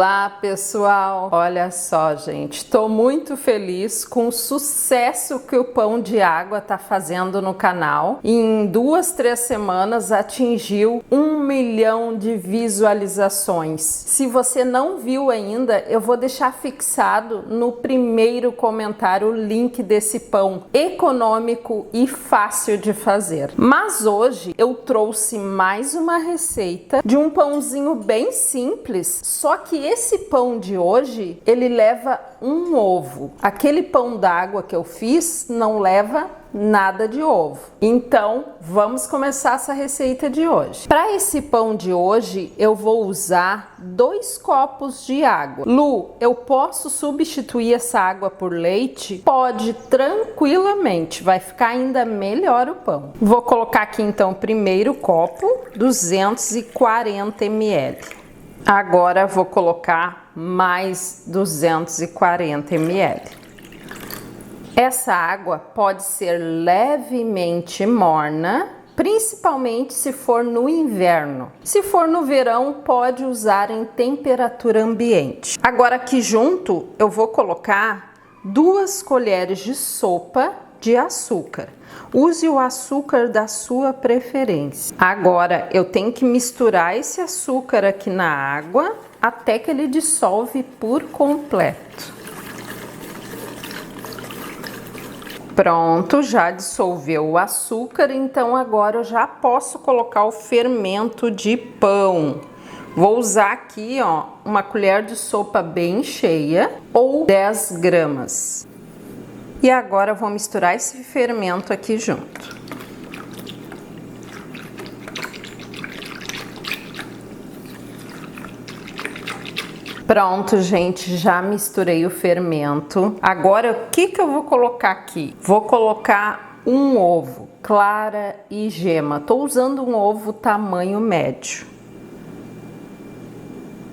Olá pessoal, olha só gente, tô muito feliz com o sucesso que o Pão de Água tá fazendo no canal. Em 2-3 semanas atingiu 1 milhão de visualizações. Se você não viu ainda, eu vou deixar fixado no primeiro comentário o link desse pão econômico e fácil de fazer. Mas hoje eu trouxe mais uma receita de um pãozinho bem simples, só que esse pão de hoje, ele leva um ovo. Aquele pão d'água que eu fiz não leva nada de ovo. Então, vamos começar essa receita de hoje. Para esse pão de hoje, eu vou usar 2 copos de água. Lu, eu posso substituir essa água por leite? Pode, tranquilamente. Vai ficar ainda melhor o pão. Vou colocar aqui então o primeiro copo, 240 ml. Agora vou colocar mais 240 ml. Essa água pode ser levemente morna, principalmente se for no inverno. Se for no verão, pode usar em temperatura ambiente. Agora aqui junto eu vou colocar 2 colheres de sopa de açúcar. Use o açúcar da sua preferência. Agora eu tenho que misturar esse açúcar aqui na água até que ele dissolve por completo. Pronto, já dissolveu o açúcar, então agora eu já posso colocar o fermento de pão. Vou usar aqui, ó, uma colher de sopa bem cheia ou 10 gramas. E agora eu vou misturar esse fermento aqui junto. Pronto, gente, já misturei o fermento. Agora, o que eu vou colocar aqui? Vou colocar um ovo, clara e gema. Tô usando um ovo tamanho médio.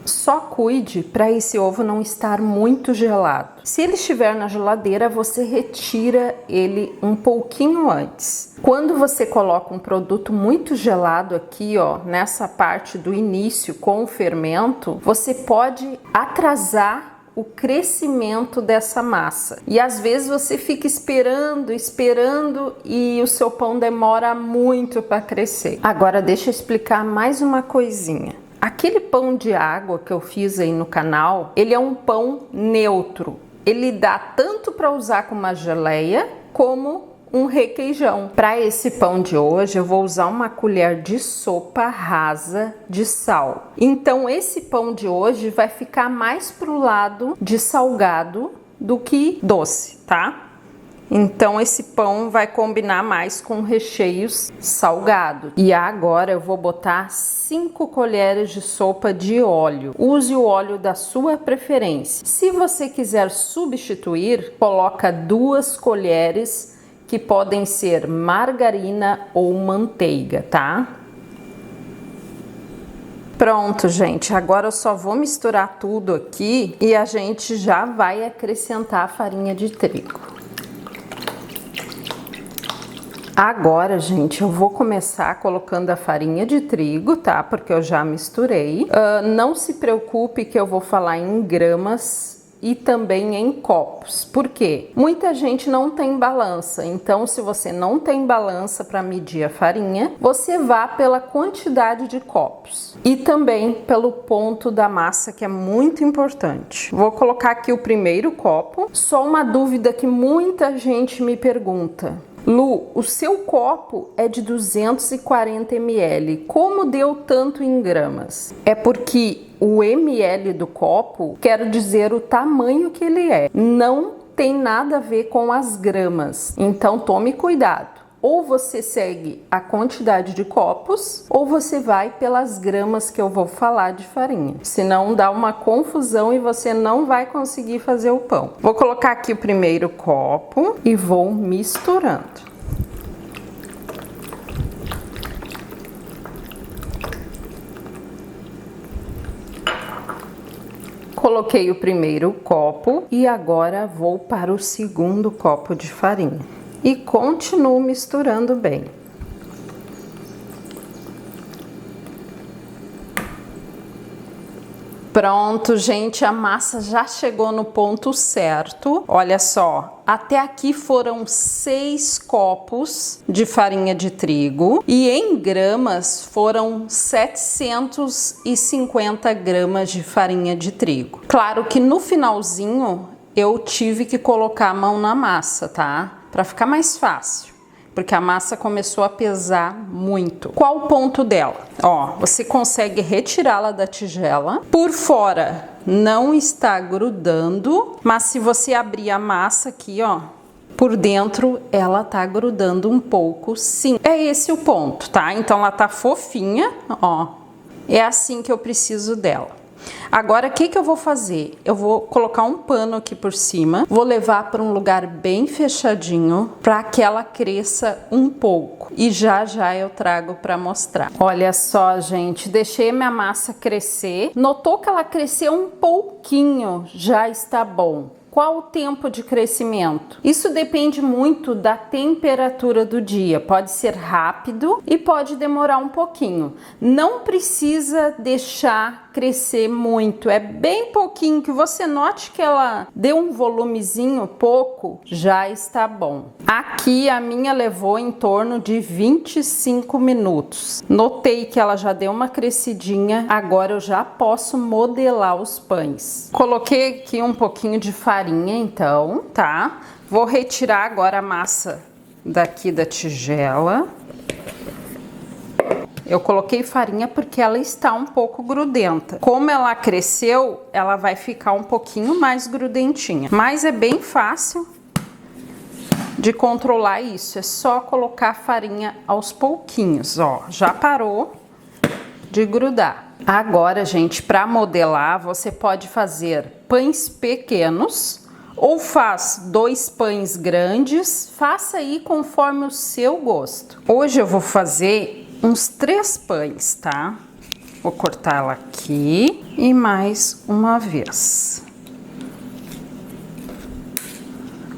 Só cuide para esse ovo não estar muito gelado. Se ele estiver na geladeira, você retira ele um pouquinho antes. Quando você coloca um produto muito gelado aqui, ó, nessa parte do início com o fermento, você pode atrasar o crescimento dessa massa. E às vezes você fica esperando e o seu pão demora muito para crescer. Agora deixa eu explicar mais uma coisinha. Aquele pão de água que eu fiz aí no canal, ele é um pão neutro. Ele dá tanto para usar com uma geleia como um requeijão. Para esse pão de hoje, eu vou usar uma colher de sopa rasa de sal. Então, esse pão de hoje vai ficar mais pro lado de salgado do que doce, tá? Então esse pão vai combinar mais com recheios salgados. E agora eu vou botar 5 colheres de sopa de óleo. Use o óleo da sua preferência. Se você quiser substituir, coloca 2 colheres que podem ser margarina ou manteiga, tá? Pronto, gente, agora eu só vou misturar tudo aqui e a gente já vai acrescentar a farinha de trigo. Agora, gente, eu vou começar colocando a farinha de trigo, tá? Porque eu já misturei. Não se preocupe que eu vou falar em gramas e também em copos. Por quê? Muita gente não tem balança. Então, se você não tem balança para medir a farinha, você vá pela quantidade de copos. E também pelo ponto da massa, que é muito importante. Vou colocar aqui o primeiro copo. Só uma dúvida que muita gente me pergunta. Lu, o seu copo é de 240 ml, como deu tanto em gramas? É porque o ml do copo quer dizer o tamanho que ele é, não tem nada a ver com as gramas, então tome cuidado. Ou você segue a quantidade de copos, ou você vai pelas gramas que eu vou falar de farinha. Senão dá uma confusão e você não vai conseguir fazer o pão. Vou colocar aqui o primeiro copo e vou misturando. Coloquei o primeiro copo e agora vou para o segundo copo de farinha. E continuo misturando bem. Pronto, gente, a massa já chegou no ponto certo. Olha só, até aqui foram 6 copos de farinha de trigo e em gramas foram 750 gramas de farinha de trigo. Claro que no finalzinho eu tive que colocar a mão na massa, tá? Para ficar mais fácil, porque a massa começou a pesar muito. Qual o ponto dela? Ó, você consegue retirá-la da tigela. Por fora não está grudando, mas se você abrir a massa aqui, ó, por dentro ela tá grudando um pouco, sim. É esse o ponto, tá? Então ela tá fofinha, ó. É assim que eu preciso dela. Agora, o que eu vou fazer? Eu vou colocar um pano aqui por cima, vou levar para um lugar bem fechadinho para que ela cresça um pouco. E já eu trago para mostrar. Olha só, gente, deixei minha massa crescer. Notou que ela cresceu um pouquinho, já está bom. Qual o tempo de crescimento? Isso depende muito da temperatura do dia. Pode ser rápido e pode demorar um pouquinho. Não precisa deixar crescer muito. É bem pouquinho, que você note que ela deu um volumezinho pouco, já está bom. Aqui a minha levou em torno de 25 minutos. Notei que ela já deu uma crescidinha. Agora eu já posso modelar os pães. Coloquei aqui um pouquinho de farinha, então, tá? Vou retirar agora a massa daqui da tigela. Eu coloquei farinha porque ela está um pouco grudenta. Como ela cresceu, ela vai ficar um pouquinho mais grudentinha. Mas é bem fácil de controlar isso. É só colocar farinha aos pouquinhos, ó. Já parou de grudar. Agora, gente, para modelar, você pode fazer pães pequenos ou faz 2 pães grandes. Faça aí conforme o seu gosto. Hoje eu vou fazer uns 3 pães, tá? Vou cortar ela aqui e mais uma vez.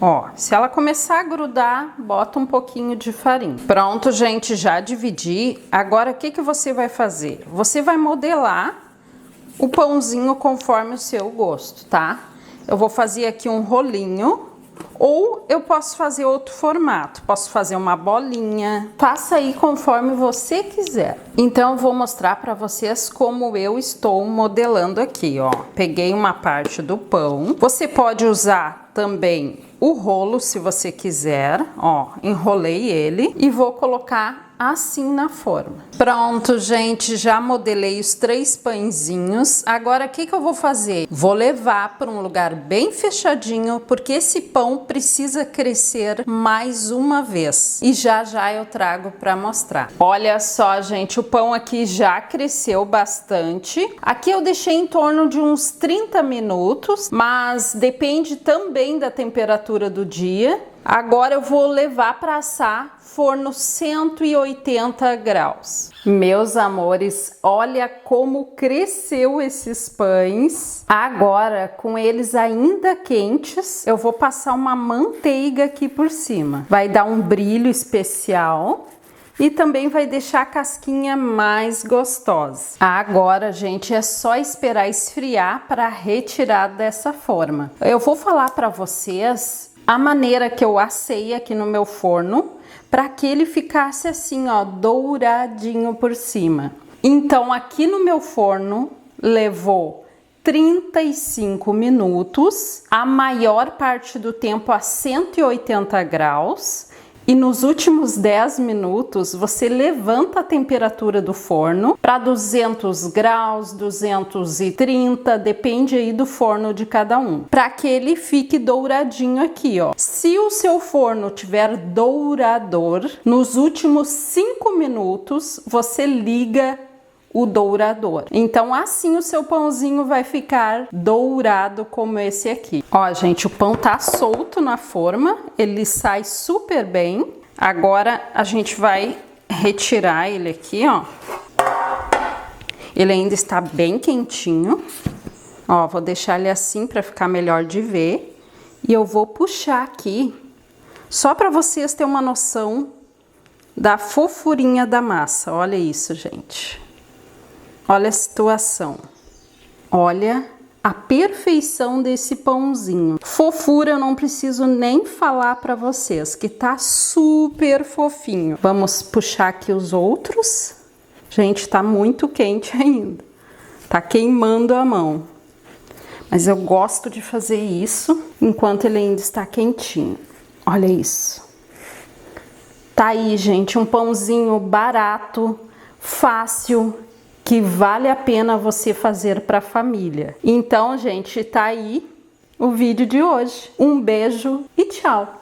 Ó, se ela começar a grudar, bota um pouquinho de farinha. Pronto, gente, já dividi. Agora, o que você vai fazer? Você vai modelar o pãozinho conforme o seu gosto, tá? Eu vou fazer aqui um rolinho. Ou eu posso fazer outro formato, posso fazer uma bolinha, faça aí conforme você quiser. Então, vou mostrar para vocês como eu estou modelando aqui, ó. Peguei uma parte do pão, você pode usar também o rolo se você quiser, ó, enrolei ele e vou colocar assim na forma. Pronto, gente, já modelei os 3 pãezinhos. Agora, o que eu vou fazer? Vou levar para um lugar bem fechadinho, porque esse pão precisa crescer mais uma vez. E já eu trago para mostrar. Olha só, gente, o pão aqui já cresceu bastante. Aqui eu deixei em torno de uns 30 minutos, mas depende também da temperatura do dia. Agora eu vou levar para assar forno 180 graus. Meus amores, olha como cresceu esses pães. Agora, com eles ainda quentes, eu vou passar uma manteiga aqui por cima. Vai dar um brilho especial e também vai deixar a casquinha mais gostosa. Agora, gente, é só esperar esfriar para retirar dessa forma. Eu vou falar para vocês a maneira que eu assei aqui no meu forno, para que ele ficasse assim, ó, douradinho por cima. Então, aqui no meu forno, levou 35 minutos, a maior parte do tempo a 180 graus. E nos últimos 10 minutos, você levanta a temperatura do forno para 200 graus, 230, depende aí do forno de cada um, para que ele fique douradinho aqui, ó. Se o seu forno tiver dourador, nos últimos 5 minutos, você liga o dourador. Então, assim o seu pãozinho vai ficar dourado como esse aqui. Ó, gente, o pão tá solto na forma, ele sai super bem. Agora, a gente vai retirar ele aqui, ó. Ele ainda está bem quentinho. Ó, vou deixar ele assim para ficar melhor de ver. E eu vou puxar aqui, só para vocês terem uma noção da fofurinha da massa. Olha isso, gente. Olha a situação. Olha a perfeição desse pãozinho. Fofura, eu não preciso nem falar para vocês, que tá super fofinho. Vamos puxar aqui os outros. Gente, tá muito quente ainda. Tá queimando a mão. Mas eu gosto de fazer isso enquanto ele ainda está quentinho. Olha isso. Tá aí, gente, um pãozinho barato, fácil, que vale a pena você fazer para a família. Então, gente, tá aí o vídeo de hoje. Um beijo e tchau!